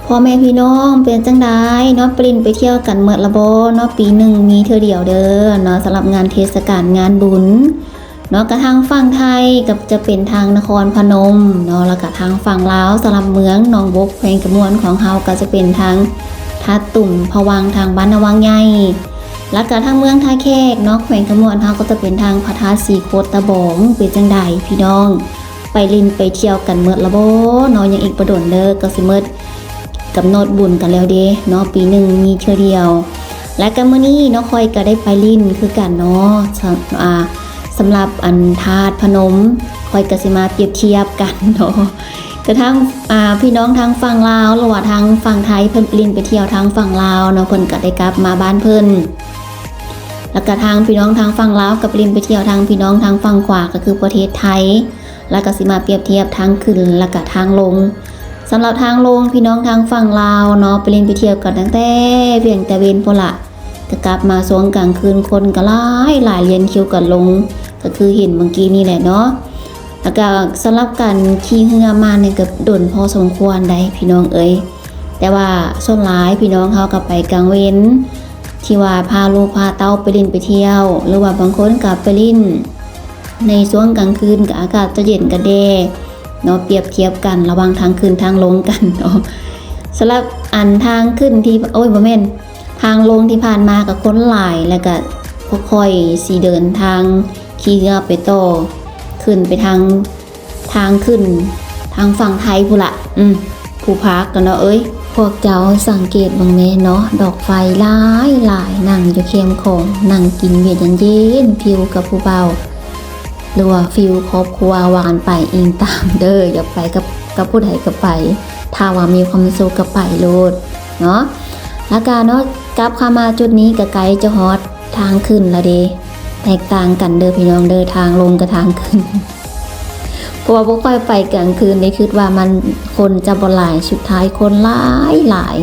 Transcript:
พ่อแม่พี่น้องเป็นจังไดเนาะปริ้นไปเที่ยวกันเมื่อละบ่เนาะปีหนึ่งมีเทื่อเดียวเด้อเนาะสำหรับงานเทศกาลงานบุญเนาะกระทางฝั่งไทยกับจะเป็นทางนครพนมเนาะแล้วก็ทางฝั่งลาวสำหรับเมืองหนองบกแขวงกระมวลของเฮาก็จะเป็นทางท่าตุ่มพะวังทางบ้านนวังใหญ่แล้วก็ทางเมืองท่าแขกเนาะแขวงกระมวลเฮาก็จะเป็นทางพระธาตุสีโคตตะบองเป็นจังไดพี่น้องไปลินไปเที่ยวกันเมื่อละบ่เนาะยังอีกบ่โดนเด้อก็สิเมิดกำหนดบุญกันแล้วเด้เนาะปีหนึ่งมีเทื่อเดียวและก็มื้อนี้เนาะค่อยก็ได้ไปลิ้นคือกันเนาะสำหรับอันธาตุพนมค่อยก็สิมาเปรียบเทียบกันเนาะกระทั่งพี่น้องทางฝั่งลาวหรือว่าทางฝั่งไทยเพิ่นลิ้นไปเที่ยวทางฝั่งลาวเนาะเพิ่นก็ได้กลับมาบ้านเพิ่นแล้วก็ทางพี่น้องทางฝั่งลาวกับลิ้นไปเที่ยวทางพี่น้องทางฝั่งขวาก็คือประเทศไทยแล้วก็สิมาเปรียบเทียบทางขึ้นแล้วก็ทางลงสำหรับทางลงพี่น้องทางฝั่งลาวเนาะไปเล่นไปเที่ยวกันตั้งแต่เวียงแต่เวนพุ่นละก็กลับมาช่วงกลางคืนคนก็หลายเรียนคิวกันลงก็คือเห็นเมื่อกี้นี่แหละเนาะแล้วก็สำหรับการขี่เรือมาเนี่ยก็โดนพอสมควรได้พี่น้องเอ้ยแต่ว่าส่วนหลายพี่น้องเขาก็ไปกลางเว้นที่ว่าพาลูกพาเต้าไปเล่นไปเที่ยวหรือว่าบางคนก็ไปเล่นในช่วงกลางคืนก็อากาศจะเย็นกระเดเนาะเปรียบเทียบกันระหว่างทางขึ้นทางลงกันเนาะสำหรับอันทางขึ้นที่บ่แม่นทางลงที่ผ่านมากับคนหลายแล้วก็ค่อยๆสิเดินทางขี่เรือไปต่อขึ้นไปทางขึ้นทางฝั่งไทยพุ่นละผู้พักกันเนาะเอ้ยพวกเจ้าสังเกตบ้างแม่เนาะดอกไฟหลายนั่งอยู่เค็มของนั่งกินเบียร์เย็นๆพิวกับผู้เบาหรือว่าฟิลครอบครัววานไปอิงตามเด้ออย่าไปกับผู้ใดก็ไปถ้าว่ามีความสุขก็ไปโลดเนาะแล้วก็เนาะกลับเข้ามาจุดนี้ก็ไกลจะฮอดทางขึ้นละเด้แตกต่างกันเด้อพี่น้องเด้อทางลงกับทางขึ้นเพราะว่าบ่ค่อยไปกลางคืนได้คิดว่ามันคนจะบ่หลายสุดท้ายคนหลาย